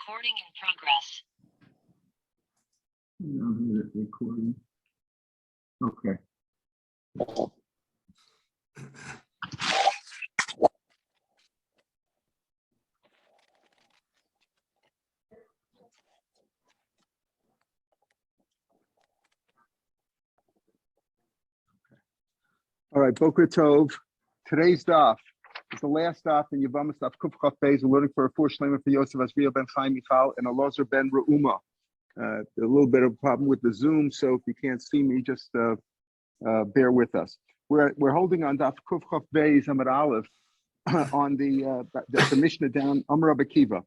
Recording in progress. Recording. Okay. All right, Boker Tov. Today's daf is the last daf in Yebmot daf Kuf Chaf Beis. We're learning for a four shlema for Yosef Asriel ben Chaim Michal and Elazar ben Reuma. A little bit of a problem with the Zoom, so if you can't see me, just bear with us. We're holding on daf Kuf Chaf Beis Amar Aleph on the Mishnah down Amar Rabbi Akiva.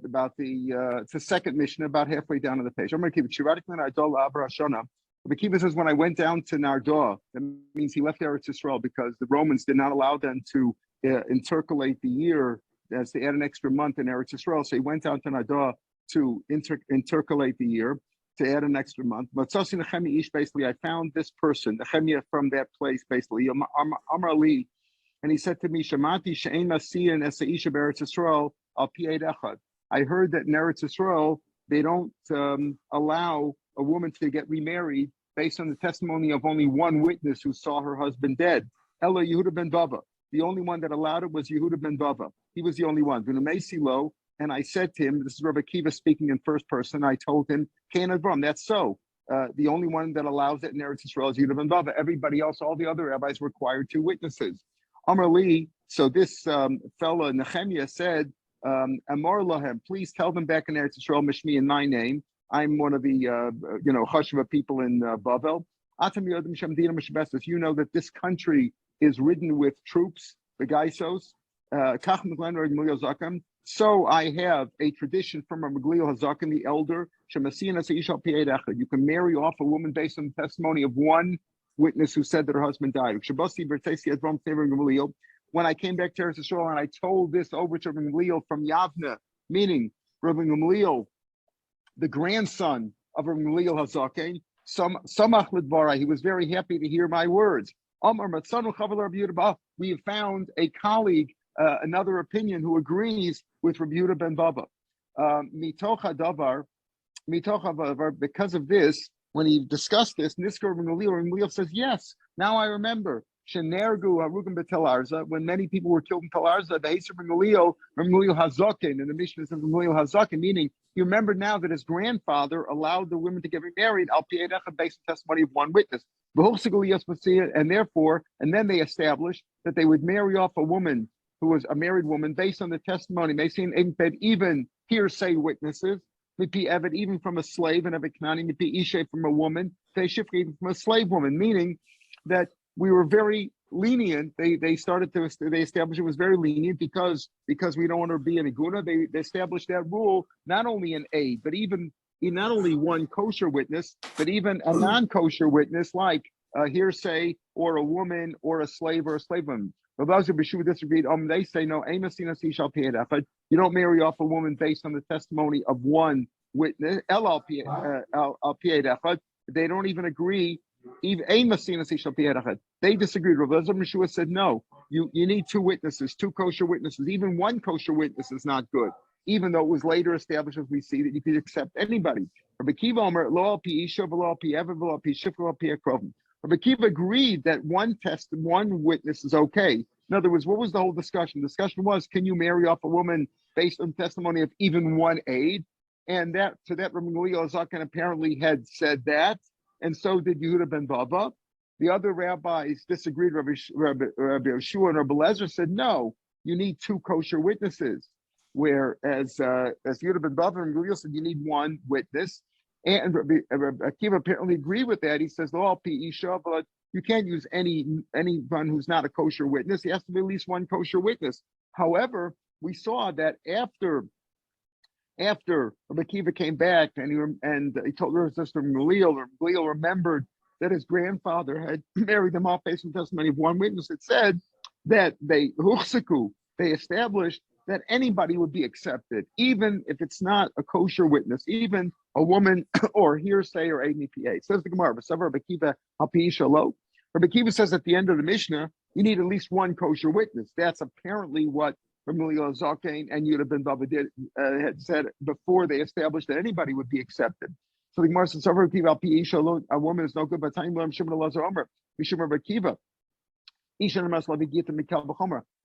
About it's the second Mishnah, about halfway down on the page. Amar Akiva Shiradik min Adol Abra Shana. Rabbi Akiva says, when I went down to Nardah, that means he left Eretz Yisrael because the Romans did not allow them to intercalate the year as to add an extra month in Eretz Yisrael. So he went down to Nardah to intercalate the year, to add an extra month. But basically, I found this person, Nehemiah from that place, basically, Amar Ali, and he said to me, Shamati she'ein masiyan es ha'isha be'Eretz Yisrael al pi eid echad. I heard that in Eretz Yisrael, they don't allow a woman to get remarried based on the testimony of only one witness who saw her husband dead. Ella Yehuda ben Bava. The only one that allowed it was Yehuda ben Bava. He was the only one. And I said to him, this is Rabbi Akiva speaking in first person. I told him, that's so. The only one that allows it in Eretz Yisrael is Yehuda ben Bava. Everybody else, all the other rabbis required two witnesses. Amar Li, so this fellow Nehemiah said, Amar Lahem, please tell them back in Eretz Yisrael, Mishmi, in my name. I'm one of the Chashva people in Bavel. You know that this country is ridden with troops, the Gaisos. So I have a tradition from a Maglio Hazakim, the elder. You can marry off a woman based on the testimony of one witness who said that her husband died. When I came back to Eretz Yisrael and I told this over to Rabbi Gamliel from Yavne, meaning Rabbi Gamliel, the grandson of Rav Meir Shapiro, Samach Lidvara, he was very happy to hear my words. We have found a colleague, another opinion who agrees with Rabbi Yehuda ben Bava. Because of this, when he discussed this, Niskar Rav Meir says, yes, now I remember. When many people were killed in Tel Arza, the Haser Rav Meir Hazakin, and the Mishnah says Rav Meir Hazakin, meaning you remember now that his grandfather allowed the women to get remarried al pi eid echad based on testimony of one witness. And then they established that they would marry off a woman who was a married woman based on the testimony, even hearsay witnesses, even from a slave, and from a woman, even from a slave woman, meaning that we were very lenient. They established it was very lenient because we don't want to be an iguna. They established that rule not only in aid, but even in not only one kosher witness, but even a non-kosher witness like a hearsay or a woman or a slave woman. Disagreed. They say no. You don't marry off a woman based on the testimony of one witness. They don't even agree. They disagreed. Rav Shapiro said, no, you need two witnesses, two kosher witnesses. Even one kosher witness is not good, even though it was later established, as we see, that you could accept anybody. Rabbi Akiva agreed that one witness is okay. In other words, what was the whole discussion? The discussion was, can you marry off a woman based on testimony of even one aid? And that Rabbi Meir Zaken apparently had said that. And so did Yehuda ben Bava. The other rabbis disagreed. Rabbi Yeshua and Rabbi Lezer said, no, you need two kosher witnesses. Whereas Yehuda ben Bava and Rabbi said, you need one witness. And Rabbi Akiva apparently agreed with that. He says, but you can't use anyone who's not a kosher witness. He has to be at least one kosher witness. However, we saw that after Rabbi Akiva came back and he told her sister Gamliel remembered that his grandfather had married them off based on testimony of one witness. It said that they established that anybody would be accepted, even if it's not a kosher witness, even a woman or hearsay or ADPA. Says the Gemara, Rabbi Akiva says at the end of the Mishnah, you need at least one kosher witness. That's apparently what from Leo Zakain and Yudah ben Baba had said before they established that anybody would be accepted. So the Gemara says, a woman is no good, but time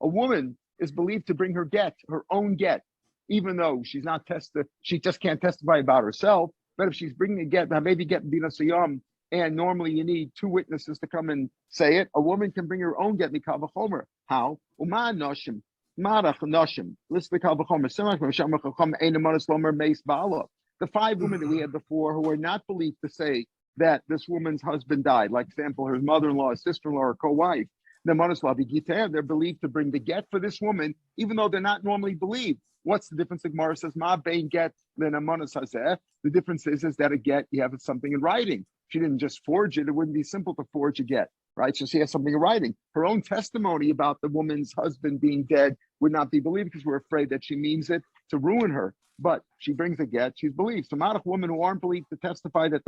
a woman is believed to bring her get, her own get, even though she's not tested, she just can't testify about herself. But if she's bringing a get, maybe get Bina Sayam, and normally you need two witnesses to come and say it, a woman can bring her own get Mikal V'chomer. How? Uma Noshim, Marach Noshim, listen to Mikal V'chomer, Semach Mesham Chacham, Ein Amonis Lomer Meis Ba'ala. The five women that we had before who were not believed to say that this woman's husband died, like example, her mother-in-law, sister-in-law, or co-wife, they're believed to bring the get for this woman, even though they're not normally believed. What's the difference? The Gemara says, Ma bein get then a monos hazeh. The difference is that a get, you have something in writing. She didn't just forge it. It wouldn't be simple to forge a get, right? So she has something in writing. Her own testimony about the woman's husband being dead would not be believed because we're afraid that she means it to ruin her. But she brings a get, she's believed. So amount of women who aren't believed to testify that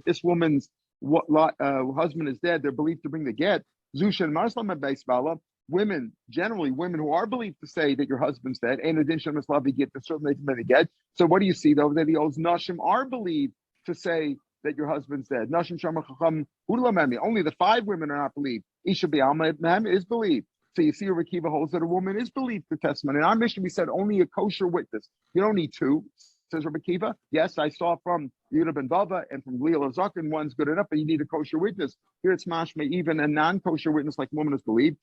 this woman's husband is dead, they're believed to bring the get. Zushan Marslam Beisbala, women who are believed to say that your husband's dead, and addition Maslavi get the certainly the get. So what do you see though? That the old Nashim are believed to say that your husband's dead. Nashim Shamar Chacham Hulamami. Only the five women are not believed. Isha Bi'alma Mem is believed. So you see, Rav Kiva holds that a woman is believed to testimony. In our mission, we said only a kosher witness. You don't need two, says Rav Kiva. Yes, I saw from Yudah ben Bava and from Leo Zakin, one's good enough, but you need a kosher witness. Here it's mashma, even a non-kosher witness like a woman is believed.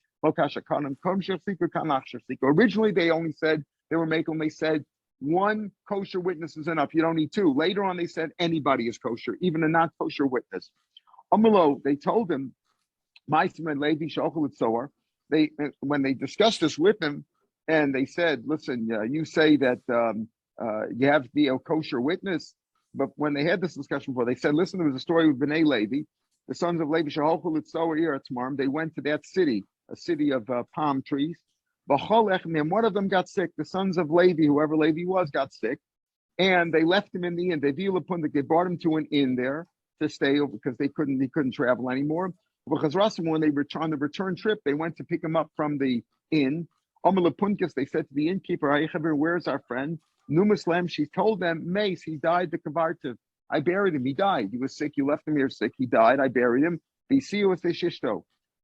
Originally, they only said, they said one kosher witness is enough. You don't need two. Later on, they said anybody is kosher, even a non-kosher witness. Amalo, they told him, when they discussed this with him, and they said, listen, you say that you have to be a kosher witness, but when they had this discussion before, they said, listen, there was a story with Bnei Levi, the sons of Levi, they went to that city, a city of palm trees. One of them got sick. The sons of Levi, whoever Levi was, got sick, and they left him in the inn. They brought him to an inn there to stay over because he couldn't travel anymore. Because when they returned on the return trip, they went to pick him up from the inn. They said to the innkeeper, where's our friend? Numuslam, she told them, Mace, he died, the Kavartiv. I buried him, he died. He was sick, you left him here sick, he died, I buried him.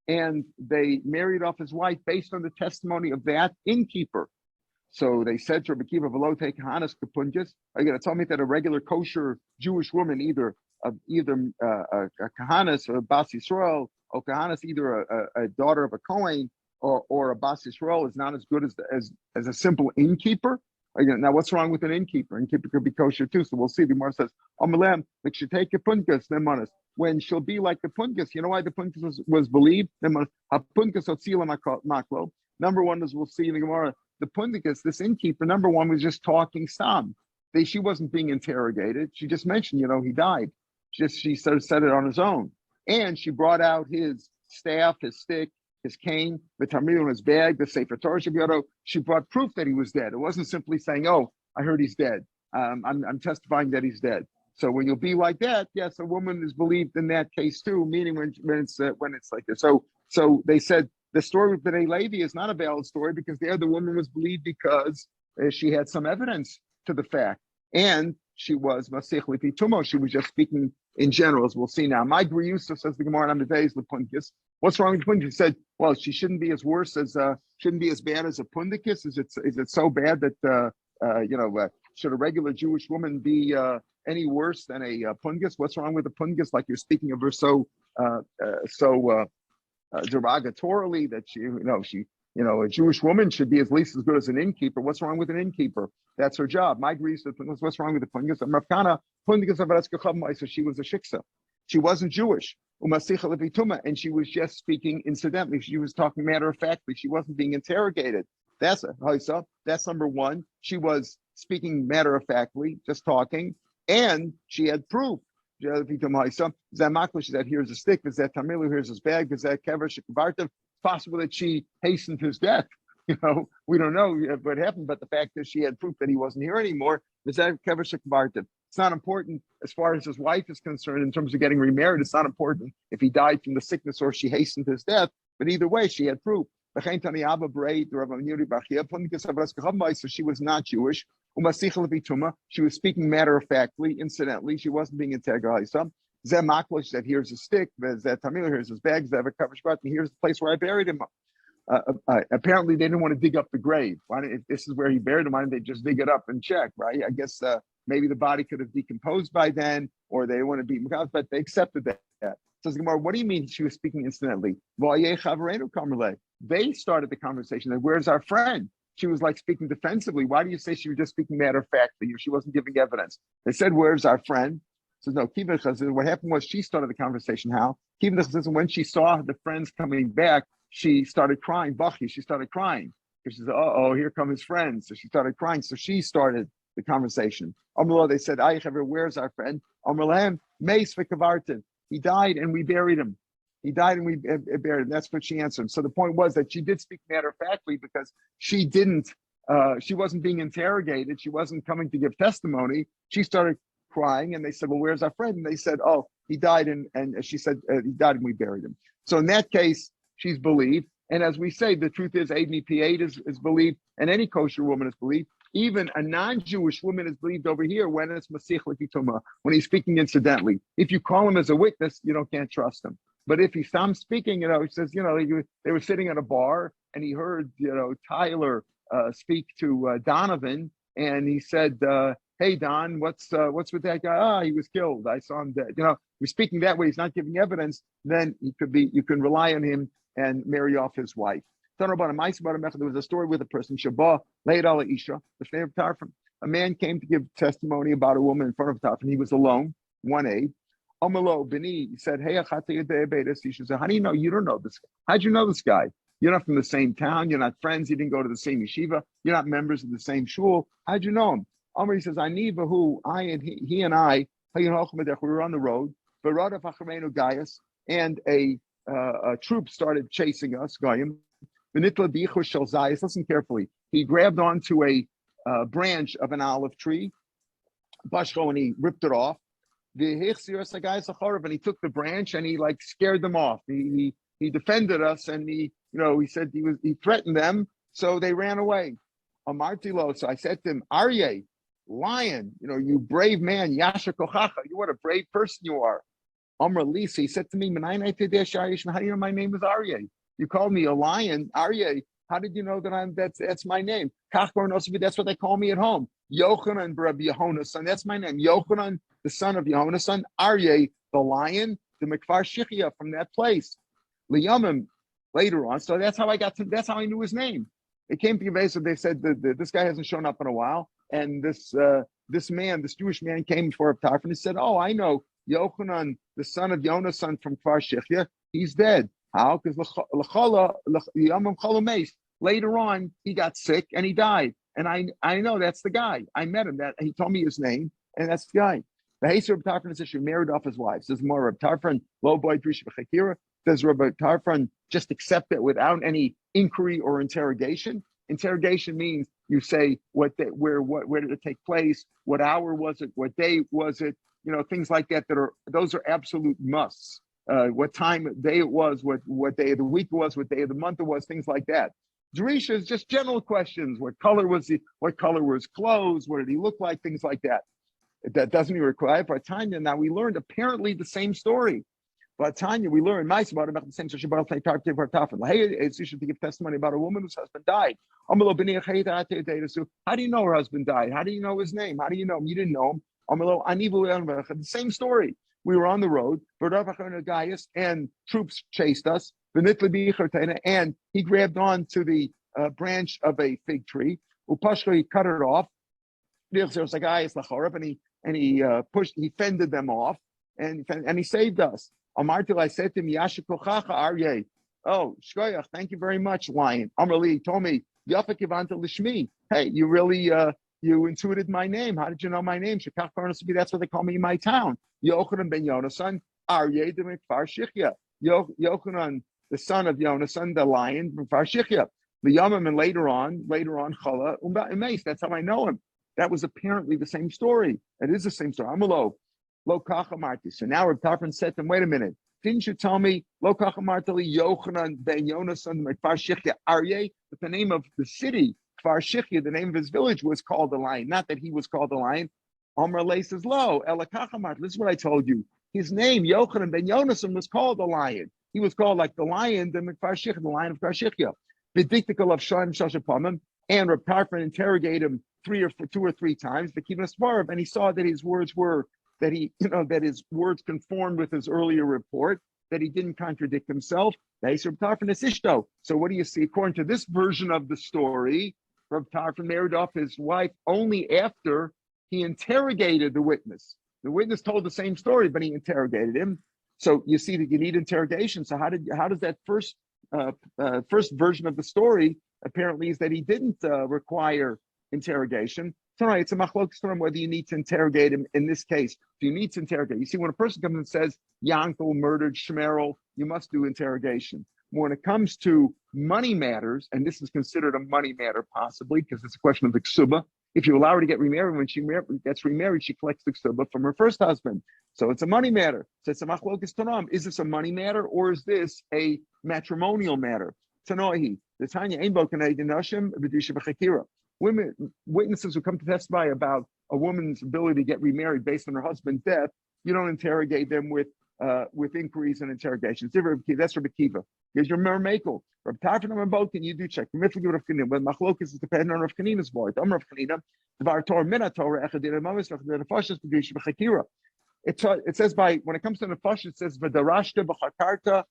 And they married off his wife based on the testimony of that innkeeper. So they said to Rabbi Kiva, Velote Kahanas Kapunjas, are you going to tell me that a regular kosher Jewish woman, either a Kahanas or a Bas Yisrael, or Kahanas, either a daughter of a Kohen or a Bas Yisrael, is not as good as a simple innkeeper? Again, now what's wrong with an innkeeper? Innkeeper could be kosher too. So we'll see. The Gemara says, Amalam, like she take a punkas, then manas. When she'll be like the punkas, you know why the punkas was believed? Number one is we'll see in the Gemara, the punkas, this innkeeper, number one was just talking stam. She wasn't being interrogated. She just mentioned, he died. She sort of said it on his own. And she brought out his staff, his stick, his cane, the Tamil in his bag, the Sefer Torah Shabbat. She brought proof that he was dead. It wasn't simply saying, "Oh, I heard he's dead. I'm testifying that he's dead." So when you'll be like that, yes, a woman is believed in that case too. Meaning when it's like this. So they said the story with Bnei Levi is not a valid story because there the woman was believed because she had some evidence to the fact, and she was Masich Lipi Tumo. She was just speaking in general, as we'll see now. My Griusa says the Gemara on the days Lepunkis. What's wrong with Pundikus? He said, well, she shouldn't be as bad as a Pundikis. Is it so bad that should a regular Jewish woman be any worse than a Pundikis? What's wrong with a Pundikis? Like you're speaking of her so derogatorily that a Jewish woman should be at least as good as an innkeeper. What's wrong with an innkeeper? That's her job. My Greece, what's wrong with the Pundikus? So she was a shiksa. She wasn't Jewish. And she was just speaking incidentally. She was talking matter-of-factly. She wasn't being interrogated. That's number one. She was speaking matter-of-factly, just talking, and she had proof. She said, here's a stick, here's his bag, it's possible that she hastened his death. We don't know what happened, but the fact that she had proof that he wasn't here anymore, it's not important as far as his wife is concerned in terms of getting remarried. It's not important if he died from the sickness or she hastened his death, but either way, she had proof. So she was not Jewish. She was speaking matter-of-factly, incidentally. She wasn't being interrogated. She said, here's a stick, here's his bag, here's the place where I buried him. Apparently, they didn't want to dig up the grave. If this is where he buried him, why didn't they just dig it up and check, right? I guess maybe the body could have decomposed by then, or they want to be, but they accepted that. Says Gemara, what do you mean she was speaking incidentally? They started the conversation. Where's our friend? She was like speaking defensively. Why do you say she was just speaking matter-of-factly? She wasn't giving evidence. They said, where's our friend? Says no. What happened was she started the conversation. How? When she saw the friends coming back, she started crying. She started crying. She said, oh, here come his friends. So she started crying. So she started the conversation. They said, where's our friend? He died and we buried him. That's what she answered. So the point was that she did speak matter-of-factly because she wasn't being interrogated. She wasn't coming to give testimony. She started crying and they said, well, where's our friend? And they said, oh, he died. And she said, he died and we buried him. So in that case, she's believed. And as we say, the truth is Aid P8 is believed and any kosher woman is believed. Even a non-Jewish woman is believed over here when it's Masich L'Kituma, when he's speaking incidentally. If you call him as a witness, you can't trust him. But if he stops speaking, he says, they were sitting at a bar and he heard, Tyler speak to Donovan, and he said, hey, Don, what's with that guy? He was killed. I saw him dead. We're speaking that way. He's not giving evidence. Then you can rely on him and marry off his wife. There was a story with a person, Shabbat, Leid ala Isha, the name of Tarfon. A man came to give testimony about a woman in front of Tarfon. He was alone, 1A. Amalo Bini said, hey, she said, how do you know? You don't know this guy. How'd you know this guy? You're not from the same town. You're not friends. You didn't go to the same yeshiva. You're not members of the same shul. How'd you know him? Amr says, I and he and I, we were on the road, and a troop started chasing us, Goyim. Listen carefully. He grabbed onto a branch of an olive tree, and he ripped it off. And he took the branch and he scared them off. He defended us, and he said he threatened them, so they ran away. Amartilo. So I said to him, Aryeh, lion, you brave man, Yasha Kochacha, what a brave person you are. Amr Lisa, he said to me, how do you know my name is Aryeh? You called me a lion, Aryeh. How did you know that that's my name? That's what they call me at home. Yochanan Rabbi Yehonasan, that's my name. Yochanan, the son of Yehonasan, Aryeh, the lion, the Mikvar Shichya from that place. Liyamim later on. So that's how I knew his name. It came to Yevesa, they said this guy hasn't shown up in a while. And this Jewish man came before Tarfon and he said, oh, I know Yochanan, the son of Yonasan from Kfar Shichya, he's dead. How? Because later on, he got sick and he died. And I know that's the guy. I met him. That he told me his name, and that's the guy. The Haser of Tarfon is issue married off his wife. Says more of Tarfon, low boy Drisha B'Chakira. Does Rabbi Tarfon just accept it without any inquiry or interrogation? Interrogation means you say where did it take place, what hour was it, what day was it, things like that. Those are absolute musts. What time of day it was, what day of the week it was, what day of the month it was, things like that. Jerisha is just general questions. What color was his clothes? What did he look like? Things like that. That doesn't even require. But Tanya, now we learned apparently the same story. But Tanya, we learned about the same story. Hey, it's usually to give testimony about a woman whose husband died. How do you know her husband died? How do you know his name? How do you know him? You didn't know him. The same story. We were on the road, and troops chased us. And he grabbed on to the branch of a fig tree. He cut it off. And he fended them off, and he saved us. I said to him, Yasha Kochacha Aryeh. Oh, Shkoyach, thank you very much, lion. Amrali told me, Yafa Kivanta Lishmi. Hey, you really you intuited my name. How did you know my name? That's what they call me in my town. Yochanan ben Yonasan, Aryeh de Mikfar Shichya. Yochanan, the son of Yonasan, the lion from Kfar Shichya. The Yamim, and later on, Chala Umeis. That's how I know him. That was apparently the same story. It is the same story. Amalo, Lo Kacha Marti. So now Rav Tarfon said to him, wait a minute. Didn't you tell me, Lo kachamartali Yochanan ben Yonasan Kfar Shichya Aryeh, that the name of the city, Kfar Shichya, the name of his village was called the lion, not that he was called the lion. Amar Le says, Lo, Ela kachamart, this is what I told you. His name, Yochanan ben Yonasan, was called the lion. He was called like the lion, the Kfar Shichya, the lion of Kfar Shichya. V'diktikal of Shem Shashapamim, and Rav Tarfon interrogated him two or three times, and he saw that his words were that his words conformed with his earlier report, that he didn't contradict himself. So what do you see? According to this version of the story, Rav Tarfon married off his wife only after he interrogated the witness. The witness told the same story, but he interrogated him. So you see that you need interrogation. So how does that first version of the story apparently is that he didn't require interrogation? Tonight, it's a machlokes whether you need to interrogate him in this case. Do you need to interrogate? You see, when a person comes and says, Yankel murdered Shmerel, you must do interrogation. When it comes to money matters, and this is considered a money matter possibly, because it's a question of the ksuba. If you allow her to get remarried, when she gets remarried, she collects the ksuba from her first husband. So it's a money matter. So it's a machlokes tanam. Is this a money matter or is this a matrimonial matter? Tanohi, the Tanya Einbo Kanei Dinashim B'Disha B'Chakira. Witnesses who come to testify about a woman's ability to get remarried based on her husband's death, you don't interrogate them with inquiries and interrogations. That's Rabbi Kiva. Here's your Mermakel. Rabbi Tarfon and both, and you do check. When Machlokas is dependent on Rav Kanina's voice. Rav Kanina, Dvar Torah Mina Torah Echad Mamis Echad Nefashas B'Disha B'Chakira. It says when it comes to Nefash, it says V'darashta B'Chakarta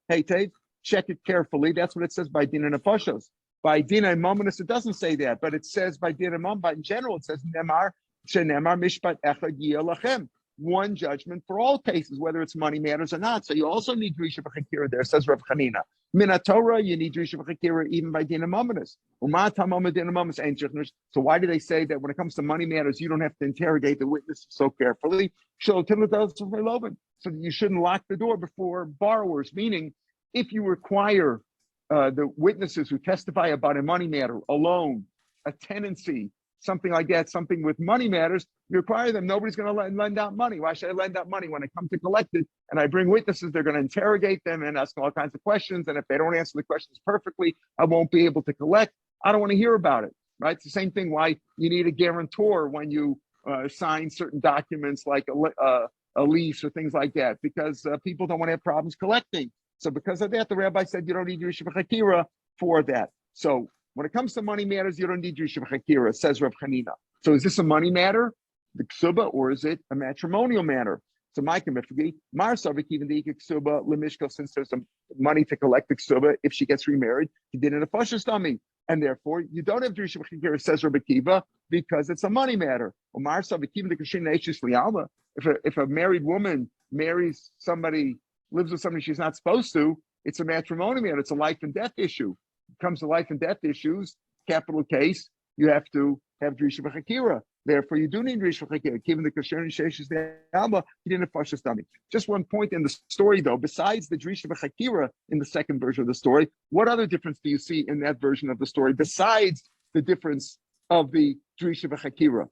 Heitev. Check it carefully. That's what it says by Dina Nefashos. By Dina Mominus, it doesn't say that, but it says by Dina Mom, but in general, it says Nemar, Shenemar Mishpat Echad Yelachem. One judgment for all cases, whether it's money matters or not. So you also need Drisha B'Chakira there, says Rav Chanina. Minatorah, you need Drisha B'Chakira even by Dina Mominus. So why do they say that when it comes to money matters, you don't have to interrogate the witness so carefully? So that you shouldn't lock the door before borrowers, meaning if you require the witnesses who testify about a money matter, a loan, a tenancy, something like that, something with money matters, you require them, nobody's going to lend out money. Why should I lend out money? When I come to collect it and I bring witnesses, they're going to interrogate them and ask all kinds of questions. And if they don't answer the questions perfectly, I won't be able to collect. I don't want to hear about it, right? It's the same thing why you need a guarantor when you sign certain documents like a lease or things like that, because people don't want to have problems collecting. So because of that, the rabbi said you don't need Yishuv Chakira for that. So when it comes to money matters, you don't need Yishuv Chakira, says Rav Chanina. So is this a money matter, the ksuba, or is it a matrimonial matter? So my committee, Marsavik, even the ksuba, Lemishko, since there's some money to collect the ksuba, if she gets remarried, he did it a fashis tummy. And therefore, you don't have Yishuv Chakira, says Rabbi Kiva, because it's a money matter. If a married woman marries somebody, lives with somebody she's not supposed to, it's a matrimonial matter. It's a life and death issue. It comes to life and death issues, capital case, you have to have Drisha B'Chakira. Therefore, you do need Drisha B'Chakira. Given the Kasher Sheshes the Alba, he didn't have Fashas Dami. Just one point in the story, though, besides the Drisha B'Chakira in the second version of the story, what other difference do you see in that version of the story besides the difference of the Drisha B'Chakira?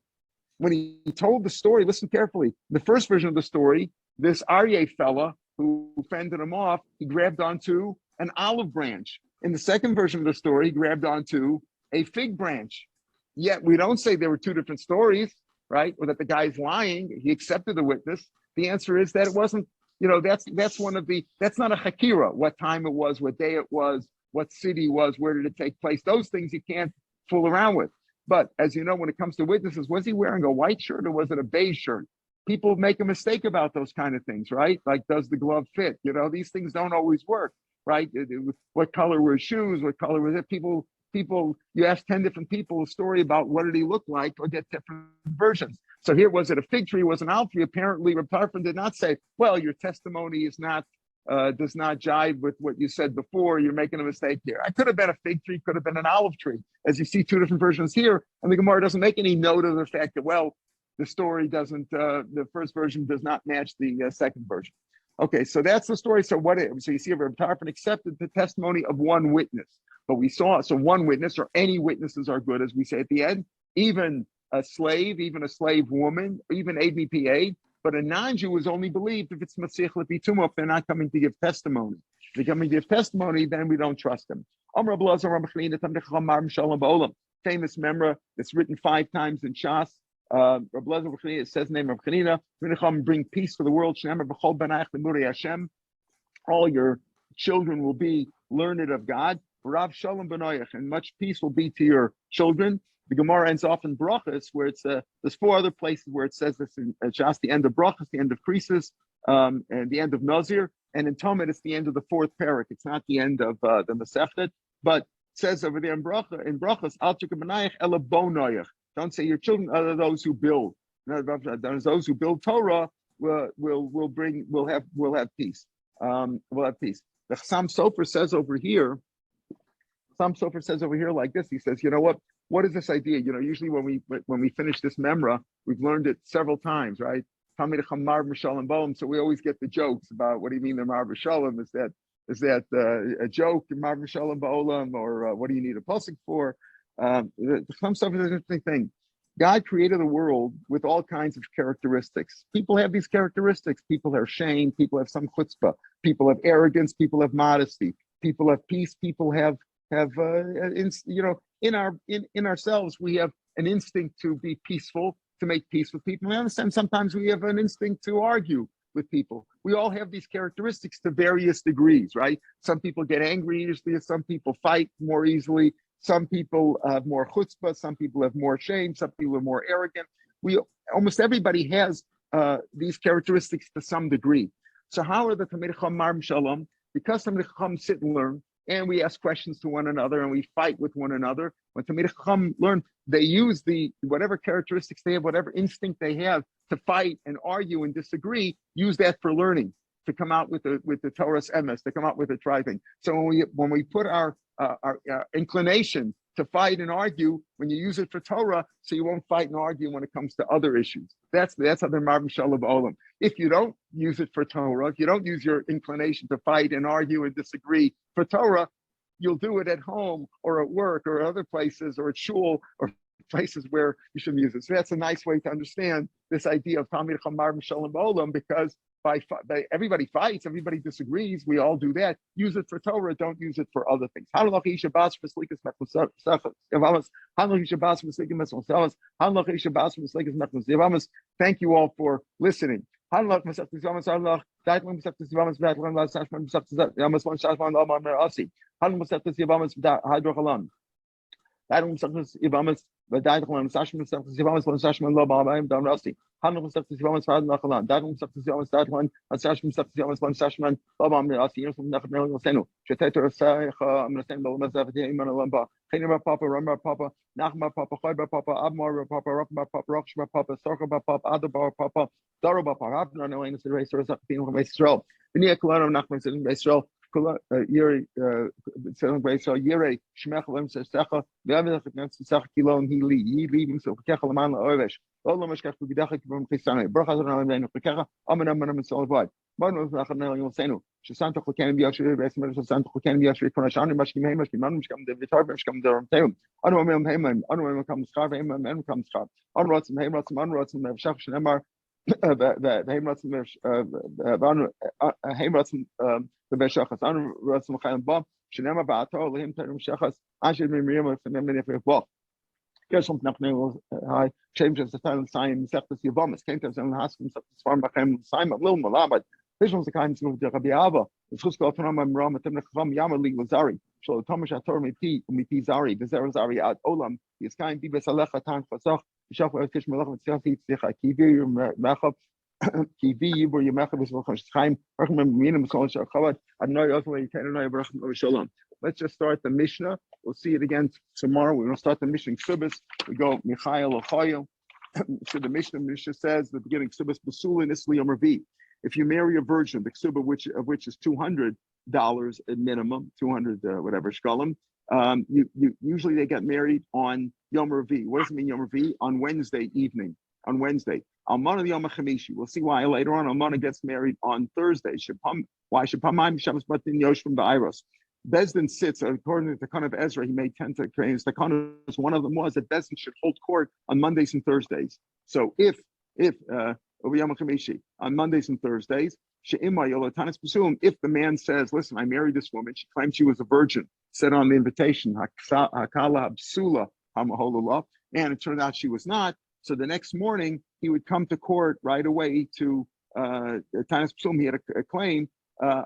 When he told the story, listen carefully. The first version of the story, this Aryeh fella who fended him off, he grabbed onto an olive branch. In the second version of the story, he grabbed onto a fig branch. Yet we don't say there were two different stories, right? Or that the guy's lying. He accepted the witness. The answer is that it wasn't, that's not a hakira, what time it was, what day it was, what city it was, where did it take place. Those things you can't fool around with. But as you know, when it comes to witnesses, was he wearing a white shirt or was it a beige shirt? People make a mistake about those kind of things, right? Like, does the glove fit? These things don't always work, right? What color were his shoes? What color was it? People, you ask 10 different people a story about what did he look like, or get different versions. So here, was it a fig tree? Was it an olive tree? Apparently, Reb Tarfon did not say, well, your testimony is not, does not jive with what you said before. You're making a mistake here. I could have been a fig tree, could have been an olive tree. As you see two different versions here, and the Gemara doesn't make any note of the fact that, well, the story doesn't, the first version does not match the second version. Okay, so that's the story. So so you see Reb Tarfon accepted the testimony of one witness. But we saw, so one witness or any witnesses are good, as we say at the end, even a slave woman, even ABPA, But a non-Jew is only believed if it's Masich L'Pitumah, if they're not coming to give testimony. If they're coming to give testimony, then we don't trust them. Famous memra that's written 5 times in Shas. It says the name of Chanina. Bring peace to the world. All your children will be learned of God. Rav Shalom B'noyach, and much peace will be to your children. The Gemara ends off in Brachas, where it's there's 4 other places where it says this in Shas, the end of Brachas, the end of Krisis, and the end of Nazir, and in Talmud it's the end of the 4th parak. It's not the end of the Masechet, but it says over there in Brachas, Al Tukamanayach Ela Bonoyach. Don't say your children are those who build. Those who build Torah will have peace. We'll have peace. The Chassam Sofer says over here like this. He says, you know what? What is this idea? You know, usually when we finish this memra, we've learned it several times, right? So we always get the jokes about what do you mean the Mar B'Shalom? Is that a joke in Mar B'Shalom Ba'olam, or what do you need a pasuk for? Some stuff is an interesting thing. God created the world with all kinds of characteristics. People have these characteristics. People have shame. People have some chutzpah. People have arrogance. People have modesty. People have peace. People have in ourselves we have an instinct to be peaceful, to make peace with people. I understand sometimes we have an instinct to argue with people. We all have these characteristics to various degrees, right? Some people get angry easily. Some people fight more easily. Some people have more chutzpah, some people have more shame, some people are more arrogant. Almost everybody has these characteristics to some degree. So how are the Talmidei Chacham Marm Shalom? Because Talmidei Chacham sit and learn, and we ask questions to one another, and we fight with one another. When Talmidei Chacham learn, they use whatever characteristics they have, whatever instinct they have to fight and argue and disagree, use that for learning, to come out with the Torah's emes, to come out with the trithing. So when we put our inclination to fight and argue, when you use it for Torah, so you won't fight and argue when it comes to other issues. That's how the Marvin Shalom Olam. If you don't use it for Torah, if you don't use your inclination to fight and argue and disagree for Torah, you'll do it at home or at work or other places or at shul or places where you shouldn't use it. So that's a nice way to understand this idea of Talmidei Chacham Marvin Shalom Olam, because by everybody fights, everybody disagrees. We all do that. Use it for Torah. Don't use it for other things. Thank you all for listening. Yere Shmech Lem Secha, Ve'avich against Secha Kilon He leaving so Kecha Laman Ovesh. All Mashkach Bidach from Christian, Brachas and Pekecha, Amanam and Solvad. One was Nachanel Yosenu. Shanto can be actually basement of Santo can be actually Konashan, Mashkim Hamish, Manishkam, the Vitarbish come there on Taum. Unwam Haman, Unwam comes Scarf, Haman, and comes Scarf. Unrots and Hamrots and Unrots and Shach Shamar. The Hamrots the Beshachas, Unrots and Khan Bob, Shinema Bato, him Tarum Shachas, Ashir Miriam, and many of your walk. Gershom Nachnel, I changes the time sign, Septus Yevmot, came to us and asked himself to farm back him, Simon, Lil Malabad. This was the kind of the Rabbi Ava, the Fusko from Ram, Temnacham Yamali Lazari, so Thomas Ator Miti, Miti Zari, the Zerazari at Olam, the Sky Bibes Alecha Tan Fasach, Shafar Fish Malach, Selfi, Kivi, Machab, Kivi, where you Machab is Chaim, Rahman Minam College of Chabad, and no other way you can know Ibrahim Shalom. Let's just start the Mishnah. We'll see it again tomorrow. We're going to start the Mishnah Ksubis. We go Michael Ochayo. So the Mishnah says the beginning Ksubis Basul and Isli Ravi. If you marry a virgin, the ksuba of which is $200 at minimum, 200 whatever shkalim, usually they get married on Yom Ravi. What does it mean Yom Ravi? On Wednesday evening. On Wednesday. Almana Yom Chamishi. We'll see why later on. Almana gets married on Thursday. Why? Shapamayim Shabbos Batin Yosh from the Iros. Bezdin sits, according to the Khan of Ezra, he made 10 claims. The Khan, one of them was that Bezdin should hold court on Mondays and Thursdays. So if on Mondays and Thursdays. If the man says, listen, I married this woman, she claimed she was a virgin, said on the invitation, and it turned out she was not. So the next morning, he would come to court right away to Tanis Psum. He had a claim. They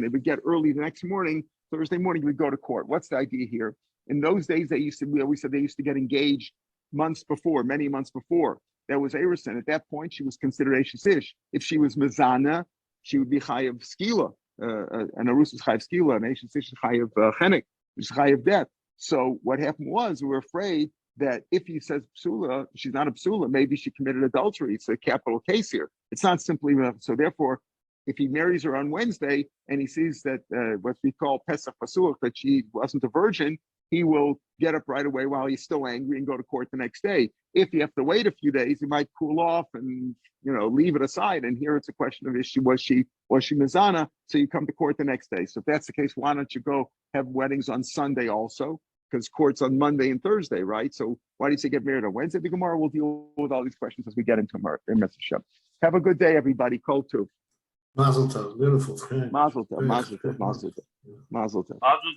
would get early the next morning, Thursday morning, he would go to court. What's the idea here? In those days, we always said they used to get engaged months before, many months before. That was Erison. At that point, she was considered Eishes Ish. If she was Mizana, she would be Chayav Skila. An Arus is Chayav Skila, an Eishes Ish is Chayav Chenek, which is Chayav death. So what happened was, we were afraid that if he says psula, she's not a psula, maybe she committed adultery. It's a capital case here. It's not simply, so therefore, if he marries her on Wednesday and he sees that what we call Pesach Pasuach, that she wasn't a virgin, he will get up right away while he's still angry and go to court the next day. If you have to wait a few days, he might cool off and leave it aside. And here it's a question of was she Mizana? So you come to court the next day. So if that's the case, why don't you go have weddings on Sunday also? Because court's on Monday and Thursday, right? So why do you say get married on Wednesday? The Gemara will deal with all these questions as we get into our message. Have a good day, everybody. Kol Tov. Mazel tov. Beautiful. Mazel tov. Mazel tov. Mazel tov. Mazel tov.